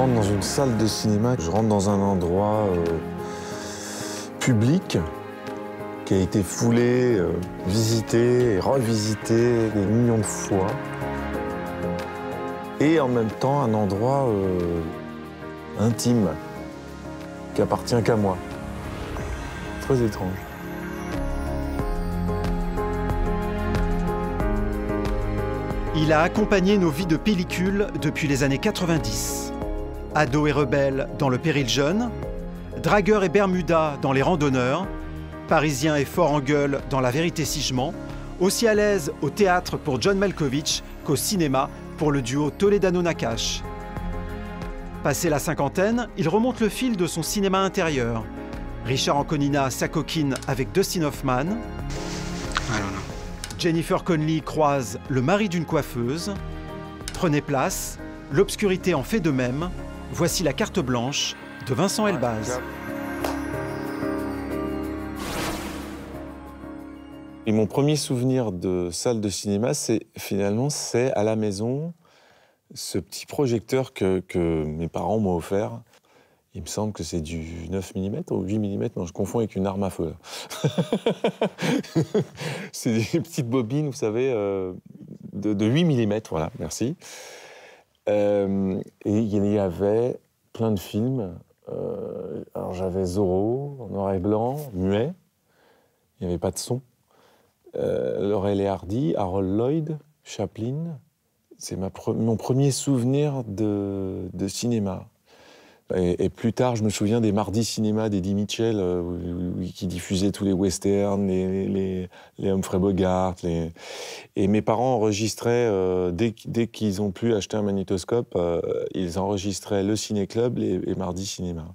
rentre dans une salle de cinéma, je rentre dans un endroit public qui a été foulé, visité et revisité des millions de fois. Et en même temps, un endroit intime, qui appartient qu'à moi. Très étrange. Il a accompagné nos vies de pellicule depuis les années 90. Ado et rebelle dans Le Péril jeune, dragueur et Bermuda dans Les Randonneurs, parisien et fort en gueule dans La vérité si je mens, aussi à l'aise au théâtre pour John Malkovich qu'au cinéma pour le duo Toledano-Nakache. Passé la cinquantaine, il remonte le fil de son cinéma intérieur. Richard Anconina s'acoquine avec Dustin Hoffman. Jennifer Connelly croise Le mari d'une coiffeuse. Prenez place, l'obscurité en fait de même. Voici la carte blanche de Vincent Elbaz. Et mon premier souvenir de salle de cinéma, c'est à la maison, ce petit projecteur que mes parents m'ont offert. Il me semble que c'est du 9 mm ou 8 mm, non, je confonds avec une arme à feu. C'est des petites bobines, vous savez, de 8 mm, voilà, merci. Et il y avait plein de films. Alors j'avais Zorro, en noir et blanc, muet, il n'y avait pas de son. Laurel et Hardy, Harold Lloyd, Chaplin. C'est mon premier souvenir de cinéma. Et plus tard, je me souviens des mardis cinéma d'Eddie Mitchell, qui diffusait tous les westerns, les Humphrey Bogart. Et mes parents enregistraient, dès qu'ils ont pu acheter un magnétoscope, ils enregistraient le ciné-club et mardi cinéma.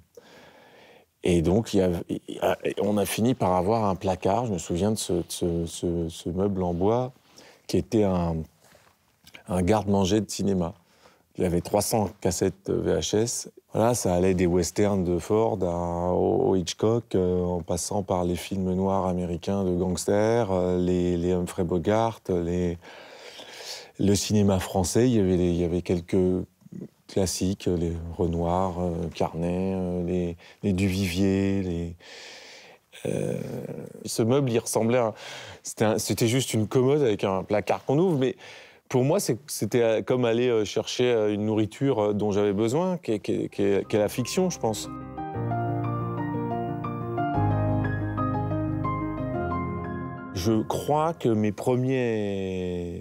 Et donc, on a fini par avoir un placard, je me souviens de ce meuble en bois, qui était un garde-manger de cinéma. Il y avait 300 cassettes VHS. Voilà, ça allait des westerns de Ford au Hitchcock, en passant par les films noirs américains de gangsters, les Humphrey Bogart, le cinéma français. Il y avait quelques classiques, les Renoir, Carnet, les Duvivier. Ce meuble, il ressemblait à... C'était juste une commode avec un placard qu'on ouvre, mais... Pour moi, c'était comme aller chercher une nourriture dont j'avais besoin, qui est la fiction, je pense. Je crois que mes premières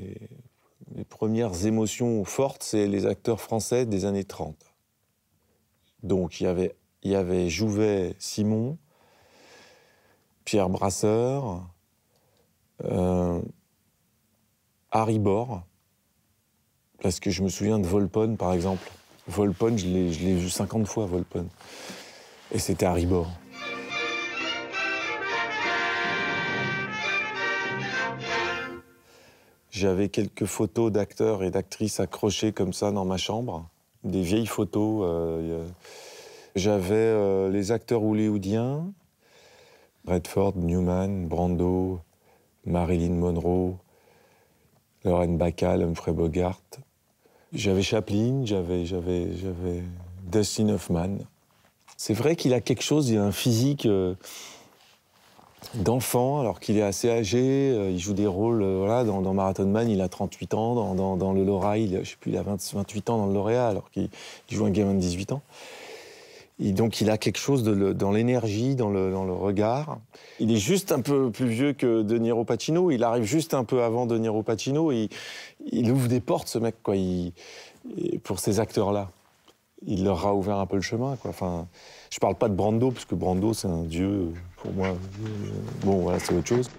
émotions fortes, c'est les acteurs français des années 30. Donc, il y avait Jouvet, Simon, Pierre Brasseur, Harry Bor. Parce que je me souviens de Volpone, par exemple. Volpone, je l'ai vu 50 fois, Volpone. Et c'était Harry Bor. J'avais quelques photos d'acteurs et d'actrices accrochées comme ça dans ma chambre. Des vieilles photos. J'avais les acteurs hollywoodiens. Redford, Newman, Brando, Marilyn Monroe, Lauren Bacall, Humphrey Bogart. J'avais Chaplin, j'avais Dustin Hoffman. C'est vrai qu'il a quelque chose, il a un physique d'enfant, alors qu'il est assez âgé. Il joue des rôles, voilà, dans Marathon Man, il a 38 ans. Dans le Laura, je sais plus, il a 28 ans dans le lauréat, alors qu'il joue un gamin de 18 ans. Et donc il a quelque chose dans l'énergie, dans le regard. Il est juste un peu plus vieux que De Niro Pacino. Il arrive juste un peu avant De Niro Pacino. Il ouvre des portes, ce mec, quoi. Pour ces acteurs-là, il leur a ouvert un peu le chemin, quoi. Enfin, je parle pas de Brando, parce que Brando, c'est un dieu pour moi. Bon, voilà, c'est autre chose.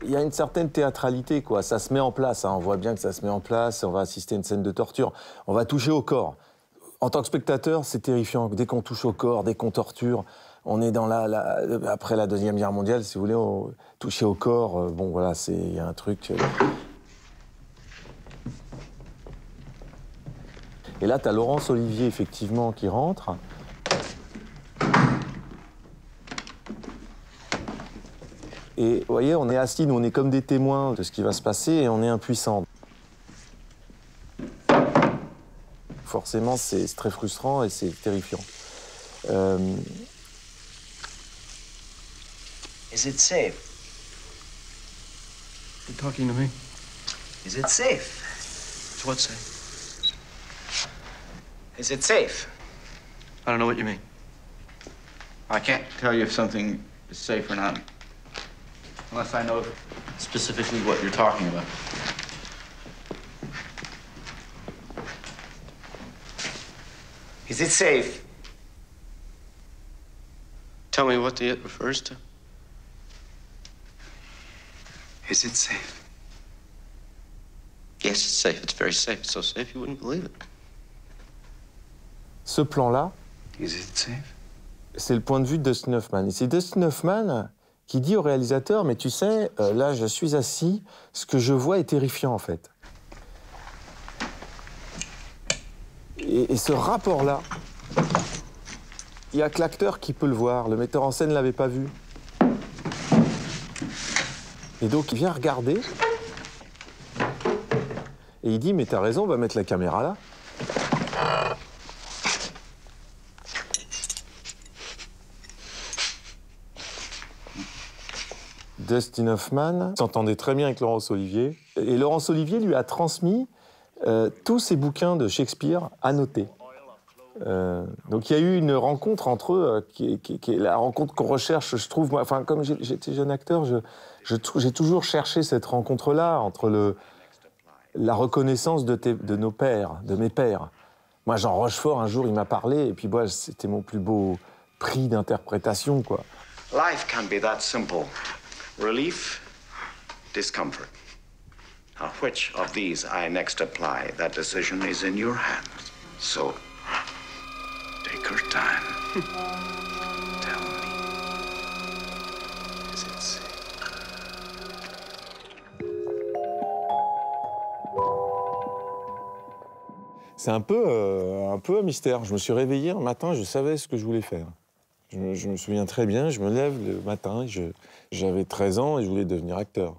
Il y a une certaine théâtralité, quoi. Ça se met en place, hein. On voit bien que ça se met en place. On va assister à une scène de torture. On va toucher au corps. En tant que spectateur, c'est terrifiant. Dès qu'on touche au corps, dès qu'on torture, on est dans après la Deuxième Guerre mondiale, si vous voulez, toucher au corps, bon voilà, il y a un truc... Et là, tu as Laurence Olivier, effectivement, qui rentre. Et vous voyez, on est assis, nous, on est comme des témoins de ce qui va se passer et on est impuissants. Forcément, c'est très frustrant et c'est terrifiant. Is it safe? You're talking to me? Is it safe? It's what safe? Is it safe? I don't know what you mean. I can't tell you if something is safe or not unless I know specifically what you're talking about. Is it safe? Tell me what the it refers to. Is it safe? Yes, it's safe. It's very safe. It's so safe you wouldn't believe it. Ce plan-là, Is it safe? c'est le point de vue de Dustin Hoffman. Et c'est Dustin Hoffman qui dit au réalisateur, mais tu sais, là, je suis assis, ce que je vois est terrifiant, en fait. Et ce rapport-là, il n'y a que l'acteur qui peut le voir. Le metteur en scène ne l'avait pas vu. Et donc, il vient regarder. Et il dit, mais t'as raison, on va mettre la caméra là. Dustin Hoffman s'entendait très bien avec Laurence Olivier. Et Laurence Olivier lui a transmis tous ses bouquins de Shakespeare annotés. Donc il y a eu une rencontre entre eux, qui est la rencontre qu'on recherche, je trouve. Moi, enfin, comme j'étais jeune acteur, j'ai toujours cherché cette rencontre-là entre la reconnaissance de nos pères, de mes pères. Moi, Jean Rochefort, un jour, il m'a parlé, et puis moi, c'était mon plus beau prix d'interprétation, quoi. Life can be that simple. Relief, discomfort. Now, which of these I next apply, that decision is in your hands. So, take your time. Tell me, is it safe? C'est un peu un mystère. Je me suis réveillé un matin, je savais ce que je voulais faire. Je me souviens très bien, je me lève le matin, j'avais 13 ans et je voulais devenir acteur.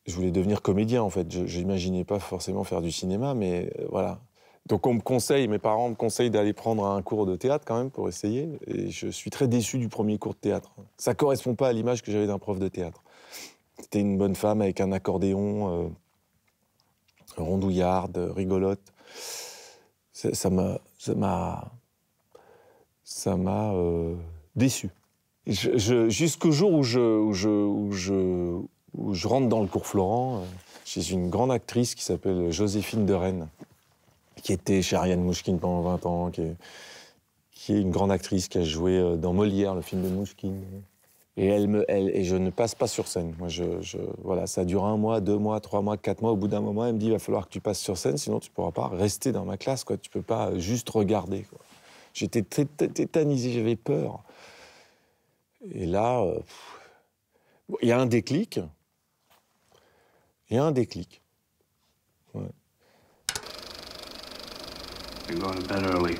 Je voulais devenir comédien, en fait. Je n'imaginais pas forcément faire du cinéma, mais voilà. Donc mes parents me conseillent d'aller prendre un cours de théâtre quand même pour essayer. Et je suis très déçu du premier cours de théâtre. Ça ne correspond pas à l'image que j'avais d'un prof de théâtre. C'était une bonne femme avec un accordéon, rondouillarde, rigolote. Ça m'a déçu. Jusqu'au jour où je rentre dans le cours Florent, chez une grande actrice qui s'appelle Joséphine de Rennes, qui était chez Ariane Mouchkine pendant 20 ans, qui est une grande actrice qui a joué dans Molière, le film de Mouchkine. Et je ne passe pas sur scène. Moi, voilà, ça dure 1 mois, 2 mois, 3 mois, 4 mois. Au bout d'un moment, elle me dit, il va falloir que tu passes sur scène, sinon tu ne pourras pas rester dans ma classe, quoi. Tu ne peux pas juste regarder, quoi. J'étais tétanisé, j'avais peur. Et là, il y a un déclic. Il y a un déclic. Ouais. You're going to bed early.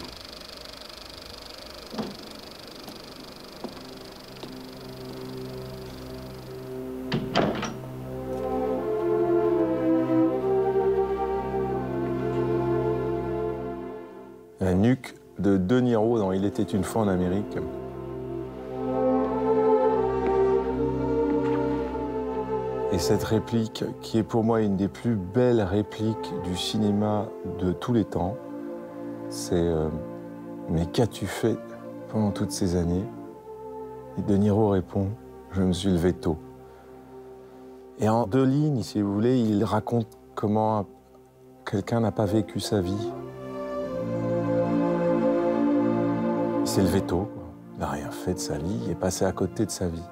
La nuque de De Niro dans Il était une fois en Amérique. Et cette réplique, qui est pour moi une des plus belles répliques du cinéma de tous les temps, c'est mais qu'as-tu fait pendant toutes ces années? Et De Niro répond, je me suis levé tôt. Et en 2 lignes, si vous voulez, il raconte comment quelqu'un n'a pas vécu sa vie. Il s'est levé tôt, quoi. Il n'a rien fait de sa vie, il est passé à côté de sa vie.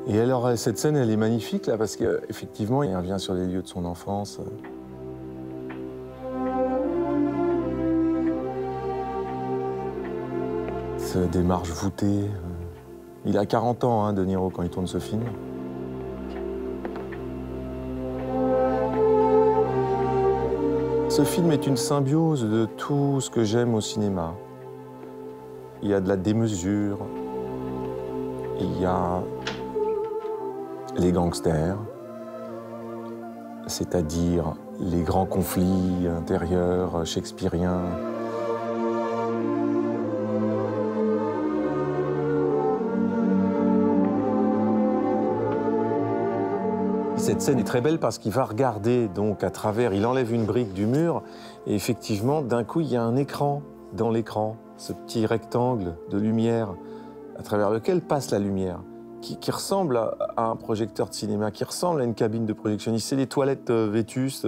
Et alors, cette scène, elle est magnifique, là, parce qu'effectivement, il revient sur les lieux de son enfance. Cette démarche voûtée. Il a 40 ans, hein, De Niro, quand il tourne ce film. Ce film est une symbiose de tout ce que j'aime au cinéma. Il y a de la démesure, il y a les gangsters, c'est-à-dire les grands conflits intérieurs shakespeariens. Cette scène est très belle parce qu'il va regarder donc à travers, il enlève une brique du mur et effectivement, d'un coup, il y a un écran dans l'écran, ce petit rectangle de lumière à travers lequel passe la lumière, qui ressemble à un projecteur de cinéma, qui ressemble à une cabine de projectionniste. C'est les toilettes vétustes,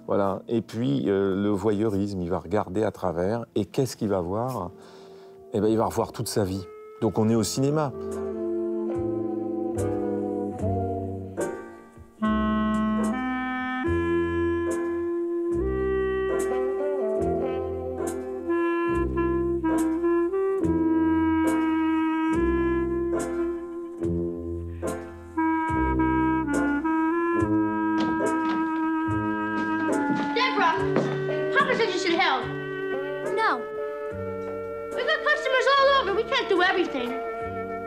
voilà. Et puis le voyeurisme, il va regarder à travers et qu'est-ce qu'il va voir? Eh bien, il va revoir toute sa vie. Donc on est au cinéma.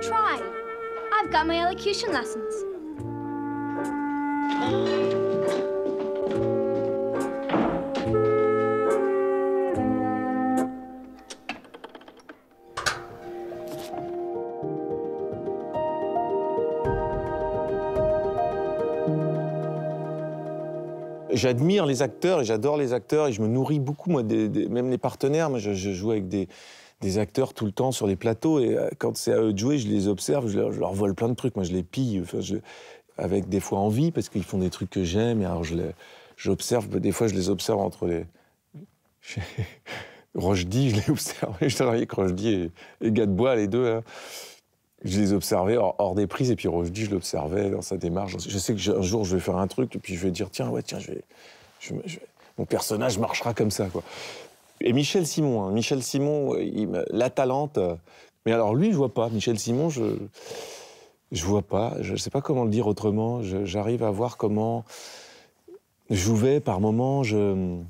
Try. I've got my elocution lessons. J'admire les acteurs et j'adore les acteurs et je me nourris beaucoup, moi, même les partenaires. Moi, je joue avec des acteurs tout le temps sur les plateaux et quand c'est à eux de jouer, je les observe, je leur vole plein de trucs. Moi, je les pille, enfin, avec des fois envie parce qu'ils font des trucs que j'aime. Et alors, j'observe, des fois, je les observe entre les... Rochdy, je l'ai observé, je travaillais avec Rochdy et Gadebois, les deux, là. Je les observais hors des prises, et puis Rochdy, je l'observais dans sa démarche. Je sais qu'un jour, je vais faire un truc, et puis je vais dire, tiens, mon personnage marchera comme ça, quoi. Et Michel Simon, la talente. Mais alors lui, je vois pas. Michel Simon, je vois pas. Je sais pas comment le dire autrement. J'arrive à voir comment Jouvet, par moments, je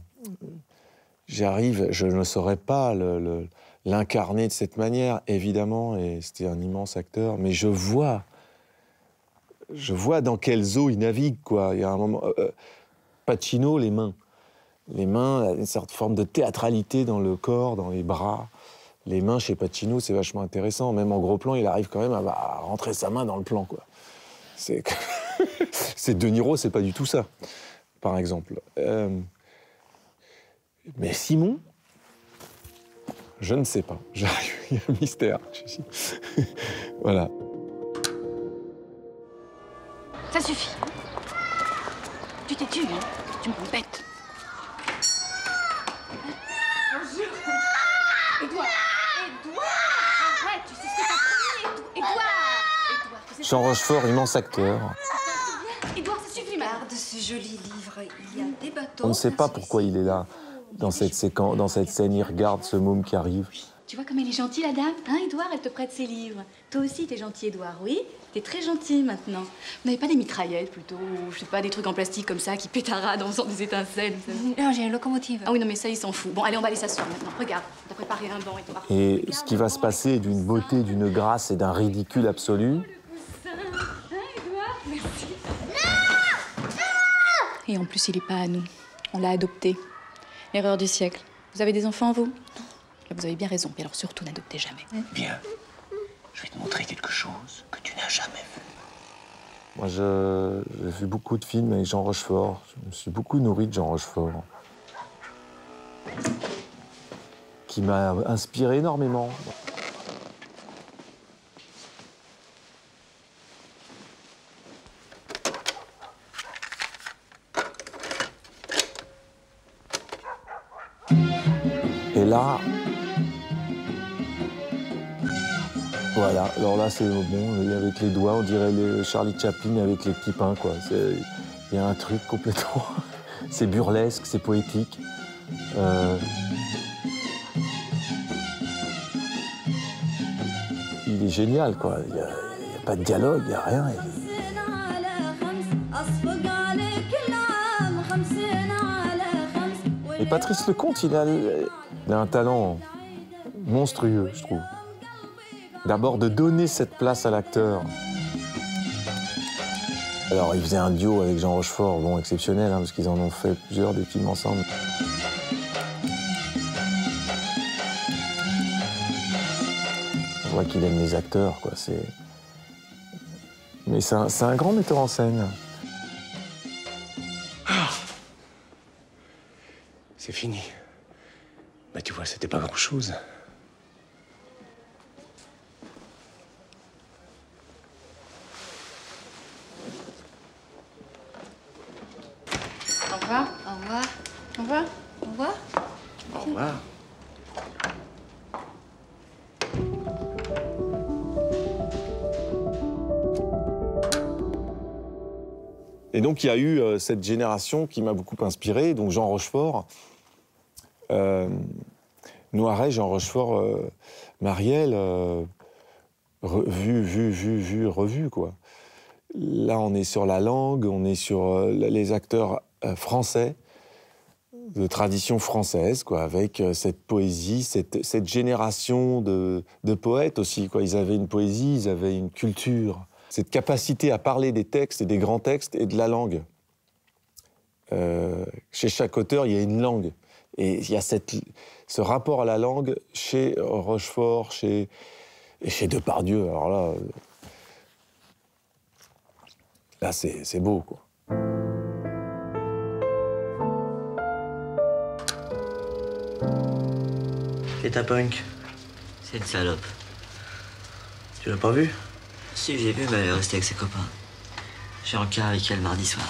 ne saurais pas l'incarner de cette manière, évidemment, et c'était un immense acteur, mais je vois dans quelles eaux il navigue, quoi. Il y a un moment... Pacino, les mains, une certaine forme de théâtralité dans le corps, dans les bras. Les mains chez Pacino, c'est vachement intéressant. Même en gros plan, il arrive quand même à rentrer sa main dans le plan, quoi. C'est De Niro, c'est pas du tout ça, par exemple. Mais Simon, je ne sais pas. Il y a un mystère. Voilà. Ça suffit. Tu t'es tué, hein? Tu me bête. Bonjour. Édouard. Arrête, tu sais ce que t'as promis. Édouard. Jean Rochefort, immense acteur. Édouard, ça suffit, Regarde ce joli livre. Il y a des bateaux. On ne sait pas pourquoi il est là. Dans cette scène, il regarde ce môme qui arrive. Tu vois comme elle est gentille, la dame? Hein, Édouard, elle te prête ses livres. Toi aussi, t'es gentil, Édouard, oui? T'es très gentil, maintenant. Vous n'avez pas des mitraillettes, plutôt? Ou, je sais pas, des trucs en plastique comme ça, qui pétaradent en faisant des étincelles? Non, j'ai une locomotive. Ah oui, non, mais ça, il s'en fout. Bon, allez, on va aller s'asseoir maintenant. Regarde, t'as préparé un banc, Édouard. Et ce qui va se passer est d'une beauté, d'une grâce et d'un ridicule absolu. Et en plus, il est pas à nous. On l'a adopté. Erreur du siècle. Vous avez des enfants, vous? Là, vous avez bien raison. Et alors, surtout, n'adoptez jamais. Bien. Je vais te montrer quelque chose que tu n'as jamais vu. Moi, j'ai vu beaucoup de films avec Jean Rochefort. Je me suis beaucoup nourri de Jean Rochefort. Qui m'a inspiré énormément. Et là, Voilà, alors là, c'est bon, avec les doigts, on dirait Charlie Chaplin avec les petits pains, quoi. Il y a un truc complètement... c'est burlesque, c'est poétique. Il est génial, quoi. Il n'y a pas de dialogue, il n'y a rien. Et Patrice Lecomte, il a un talent monstrueux, je trouve. D'abord, de donner cette place à l'acteur. Alors, il faisait un duo avec Jean Rochefort, bon, exceptionnel, hein, parce qu'ils en ont fait plusieurs des films ensemble. On voit qu'il aime les acteurs, quoi. Mais c'est un grand metteur en scène. C'est fini. Bah, tu vois, c'était pas grand-chose. Au revoir. Au revoir. Au revoir. Au revoir. Au revoir. Et donc, il y a eu cette génération qui m'a beaucoup inspiré, donc Jean Rochefort, Noiret, Jean Rochefort, Marielle, revu, quoi. Là, on est sur la langue, on est sur les acteurs français, de tradition française, quoi, avec cette poésie, cette génération de poètes aussi, quoi. Ils avaient une poésie, ils avaient une culture. Cette capacité à parler des textes et des grands textes et de la langue. Chez chaque auteur, il y a une langue. Et il y a ce rapport à la langue chez Rochefort, et chez Depardieu. Alors là c'est beau, quoi. Et ta punk? C'est une salope. Tu l'as pas vue? Si, j'ai vu, mais elle est restée avec ses copains. J'ai encart avec elle mardi soir.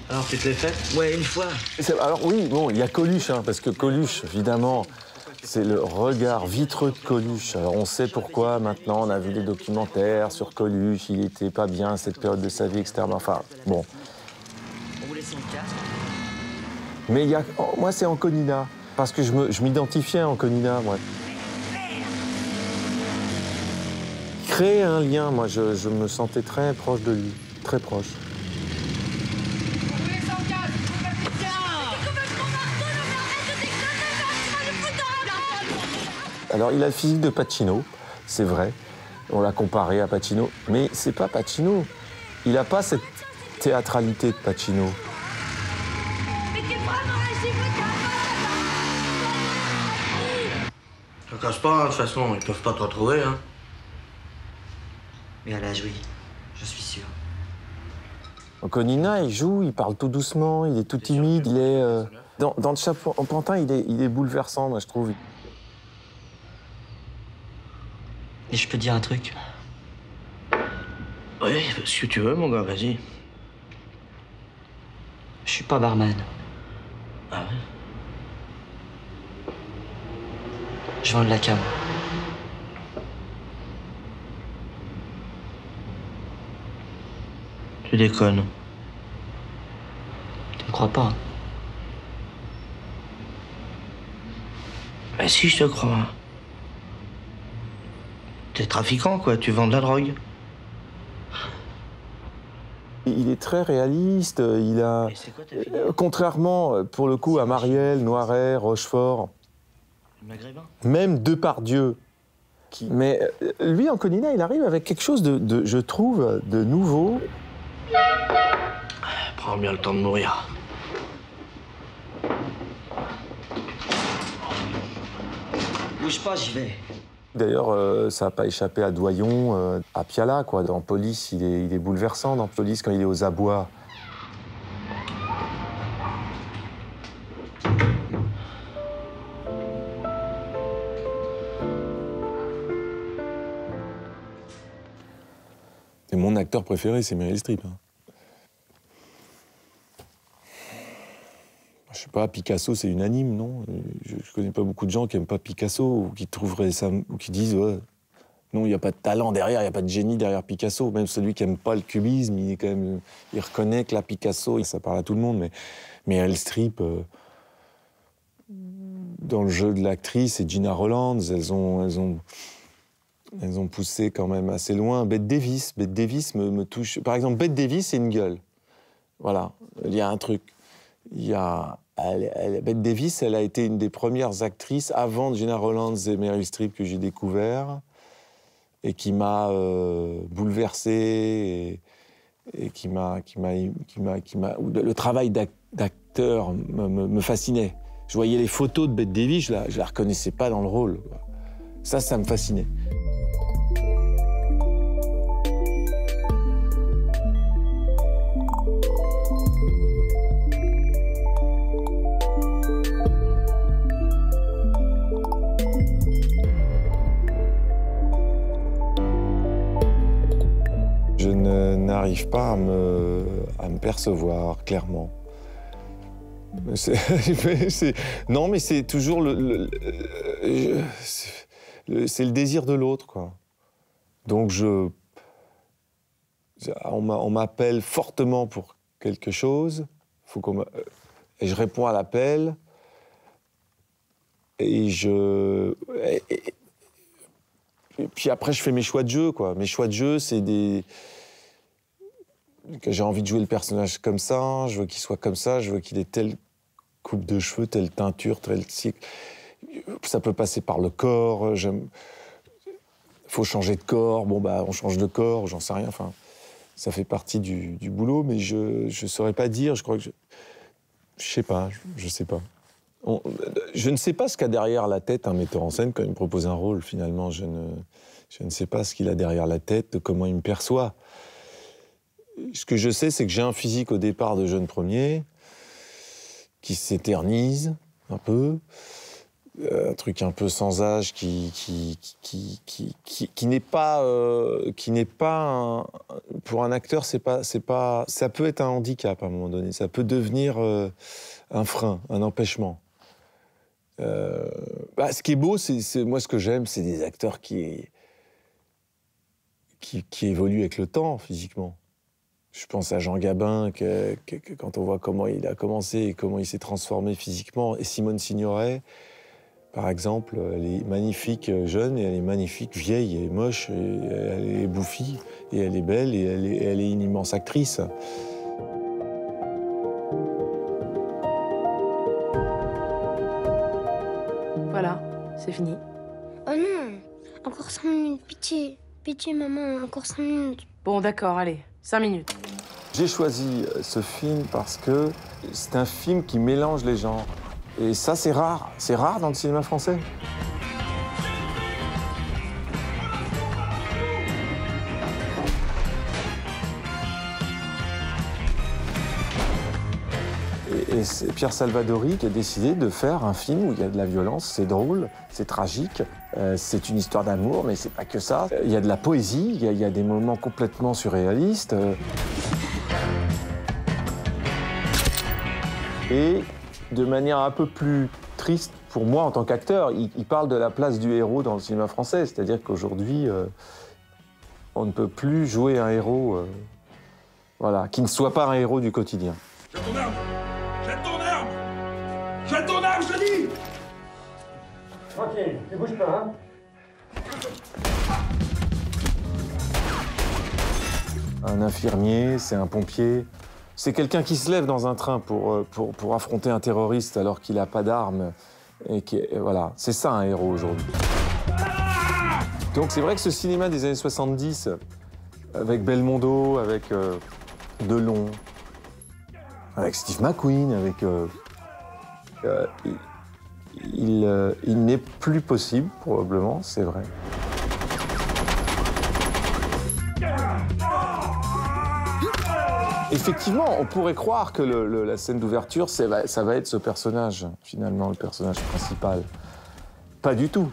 Alors, tu te l'es faite? Ouais, une fois. Alors oui, bon, il y a Coluche, hein, parce que Coluche, évidemment, c'est le regard vitreux de Coluche. Alors on sait pourquoi, maintenant, on a vu des documentaires sur Coluche, il était pas bien à cette période de sa vie, etc. Enfin, bon. On voulait son casque. Mais il y a... moi, c'est Anconina, parce que je m'identifiais à Anconina, moi. Créer un lien, moi, je me sentais très proche de lui, très proche. Alors, il a le physique de Pacino, c'est vrai. On l'a comparé à Pacino, mais c'est pas Pacino. Il n'a pas cette théâtralité de Pacino. Ça casse pas, hein, de toute façon, ils peuvent pas te retrouver, hein. Mais elle a joui, je suis sûr. Anconina, il joue, il parle tout doucement, il est tout timide, il est... Dans le chapeau en pantin, il est bouleversant, moi, je trouve. Et je peux te dire un truc? Oui, ce que tu veux, mon gars, vas-y. Je suis pas barman. Ah ouais? Je vends de la cam. Tu déconnes. Tu me crois pas? Bah si, je te crois. T'es trafiquant, quoi, tu vends de la drogue. Il est très réaliste, il a... contrairement, pour le coup, à Marielle, Noiret, Rochefort, même Depardieu. Mais lui, Anconina, il arrive avec quelque chose je trouve, de nouveau. Prends bien le temps de mourir. Bouge pas, j'y vais. D'ailleurs, ça n'a pas échappé à Doyon, à Piala, quoi. Dans Police, il est bouleversant, dans Police, quand il est aux abois. Et mon acteur préféré, c'est Meryl Streep. Hein. Je sais pas, Picasso, c'est unanime, non? Je connais pas beaucoup de gens qui aiment pas Picasso ou qui trouveraient ça, ou qui disent ouais, Non, il n'y a pas de talent derrière, il n'y a pas de génie derrière Picasso. Même celui qui n'aime pas le cubisme, il reconnaît que là, Picasso, ça parle à tout le monde. Mais Meryl Streep, dans le jeu de l'actrice, et Gina Roland, elles ont poussé quand même assez loin. Bette Davis me touche. Par exemple, Bette Davis, c'est une gueule. Voilà, il y a un truc. Bette Davis, elle a été une des premières actrices avant Gina Roland et Meryl Streep que j'ai découvert et qui m'a bouleversé et qui m'a. Le travail d'acteur me fascinait. Je voyais les photos de Bette Davis, je la reconnaissais pas dans le rôle. Ça me fascinait. Je n'arrive pas à me percevoir clairement. Non, mais c'est toujours c'est le désir de l'autre, quoi. Donc on m'appelle fortement pour quelque chose, et je réponds à l'appel, et puis après je fais mes choix de jeu, quoi. Mes choix de jeu, c'est que j'ai envie de jouer le personnage comme ça, je veux qu'il soit comme ça, je veux qu'il ait telle coupe de cheveux, telle teinture, tel cycle. Ça peut passer par le corps, faut changer de corps, on change de corps, j'en sais rien, enfin, ça fait partie du boulot, mais je saurais pas dire, je crois que je sais pas, je sais pas. Je ne sais pas ce qu'a derrière la tête un metteur en scène quand il me propose un rôle, finalement, je ne sais pas ce qu'il a derrière la tête, comment il me perçoit. Ce que je sais, c'est que j'ai un physique au départ de jeune premier, qui s'éternise un peu, un truc un peu sans âge qui n'est pas pour un acteur, c'est pas, ça peut être un handicap à un moment donné, ça peut devenir un frein, un empêchement. Ce qui est beau, moi ce que j'aime, c'est des acteurs qui évoluent avec le temps physiquement. Je pense à Jean Gabin, que quand on voit comment il a commencé et comment il s'est transformé physiquement. Et Simone Signoret, par exemple, elle est magnifique jeune et elle est magnifique vieille et moche. Et elle est bouffie et elle est belle et elle est une immense actrice. Voilà, c'est fini. Oh non, encore 5 minutes, pitié. Pitié, maman, encore 5 minutes. Bon, d'accord, allez, 5 minutes. J'ai choisi ce film parce que c'est un film qui mélange les genres. Et ça, c'est rare. C'est rare dans le cinéma français. Et c'est Pierre Salvadori qui a décidé de faire un film où il y a de la violence, c'est drôle, c'est tragique, c'est une histoire d'amour, mais c'est pas que ça. Il y a de la poésie, il y a des moments complètement surréalistes. Et de manière un peu plus triste pour moi en tant qu'acteur, il parle de la place du héros dans le cinéma français. C'est-à-dire qu'aujourd'hui, on ne peut plus jouer un héros qui ne soit pas un héros du quotidien. Jette ton arme! Jette ton arme! Jette ton arme, je dis! Tranquille, ne bouge pas, hein? Un infirmier, c'est un pompier. C'est quelqu'un qui se lève dans un train pour affronter un terroriste alors qu'il n'a pas d'armes. Et voilà, c'est ça un héros aujourd'hui. Donc c'est vrai que ce cinéma des années 70, avec Belmondo, avec Delon, avec Steve McQueen, il n'est plus possible, probablement, c'est vrai. Effectivement, on pourrait croire que la scène d'ouverture, ça va être ce personnage, finalement, le personnage principal. Pas du tout.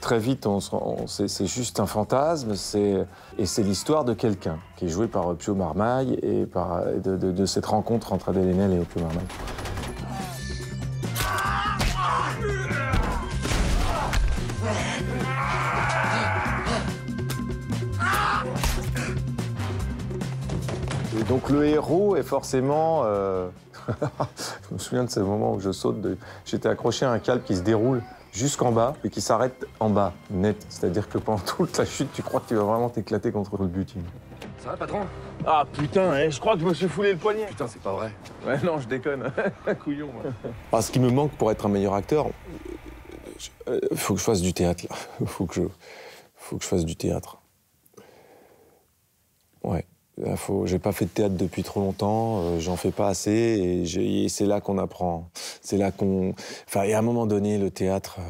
Très vite, c'est juste un fantasme, et c'est l'histoire de quelqu'un qui est joué par Pio Marmaille et de cette rencontre entre Adèle Haenel et Pio Marmaille. Donc le héros est forcément... Je me souviens de ce moment où je saute. J'étais accroché à un câble qui se déroule jusqu'en bas et qui s'arrête en bas, net. C'est-à-dire que pendant toute la chute, tu crois que tu vas vraiment t'éclater contre le butin. Ça va, patron? Ah putain, je crois que je me suis foulé le poignet. Putain, c'est pas vrai. Ouais, non, je déconne. Couillon. Ah, ce qui me manque pour être un meilleur acteur, faut que je fasse du théâtre, là. Faut que je fasse du théâtre. Ouais. J'ai pas fait de théâtre depuis trop longtemps, j'en fais pas assez et c'est là qu'on apprend. C'est là qu'on... Enfin, et à un moment donné, le théâtre,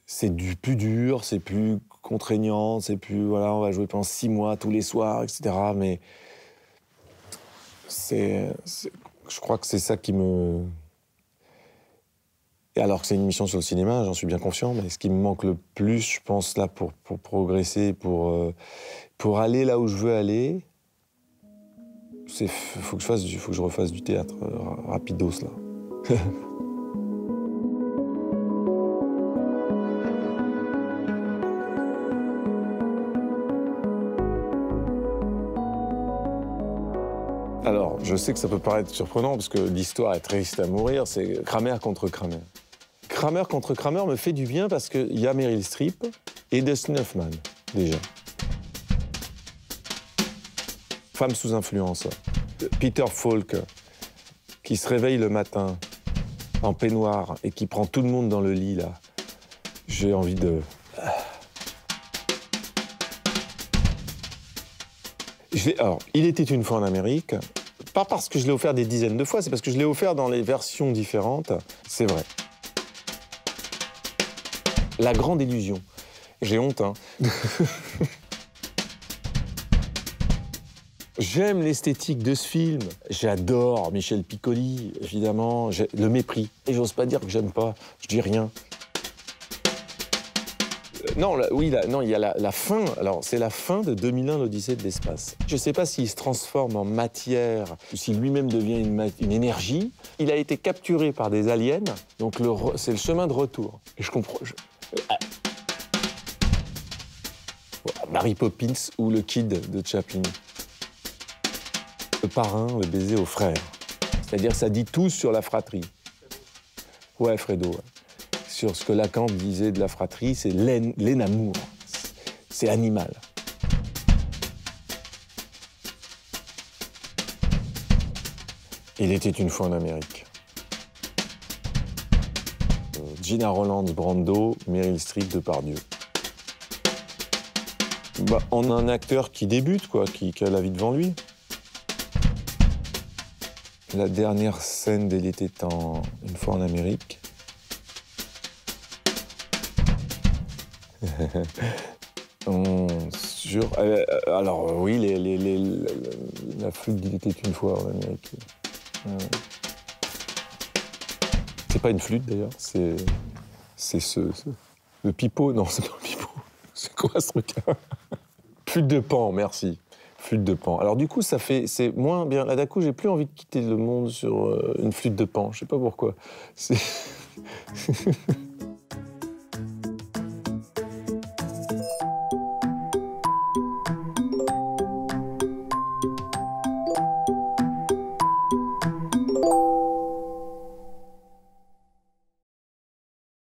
c'est plus dur, c'est plus contraignant, c'est plus... Voilà, on va jouer pendant 6 mois, tous les soirs, etc. Mais je crois que c'est ça qui me... Et alors que c'est une émission sur le cinéma, j'en suis bien conscient, mais ce qui me manque le plus, je pense, là, pour progresser, pour aller là où je veux aller, faut que je refasse du théâtre rapidos, là. Alors, je sais que ça peut paraître surprenant, parce que l'histoire est triste à mourir, c'est Kramer contre Kramer. Kramer contre Kramer me fait du bien parce qu'il y a Meryl Streep et Dustin Hoffman, déjà. Femme sous influence. Peter Falk, qui se réveille le matin en peignoir et qui prend tout le monde dans le lit, là. J'ai envie de... Alors, il était une fois en Amérique, pas parce que je l'ai offert des dizaines de fois, c'est parce que je l'ai offert dans les versions différentes, c'est vrai. La grande illusion. J'ai honte, hein. J'aime l'esthétique de ce film. J'adore Michel Piccoli, évidemment. Le mépris. Et j'ose pas dire que j'aime pas. Je dis rien. Non, il y a la fin. Alors, c'est la fin de 2001, l'Odyssée de l'espace. Je sais pas s'il se transforme en matière ou s'il lui-même devient une énergie. Il a été capturé par des aliens, donc c'est le chemin de retour. Et je comprends... Mary Poppins ou le Kid de Chaplin. Le parrain, le baiser au frère. C'est-à-dire ça dit tout sur la fratrie. Ouais, Fredo. Ouais. Sur ce que Lacan disait de la fratrie, c'est l'amour. C'est animal. Il était une fois en Amérique. Gina Roland, Brando, Meryl Streep, Depardieu. Bah, on a un acteur qui débute, quoi, qui a la vie devant lui. La dernière scène d'Elle était une fois en Amérique. Alors oui, la flûte d'Il était une fois en Amérique. C'est pas une flûte d'ailleurs, c'est le pipeau. Non, c'est pas le pipeau. C'est quoi ce truc? Flûte de Pan, merci. Flûte de Pan. Alors du coup, c'est moins bien. Là, d'un coup, j'ai plus envie de quitter le monde sur une flûte de Pan. Je sais pas pourquoi.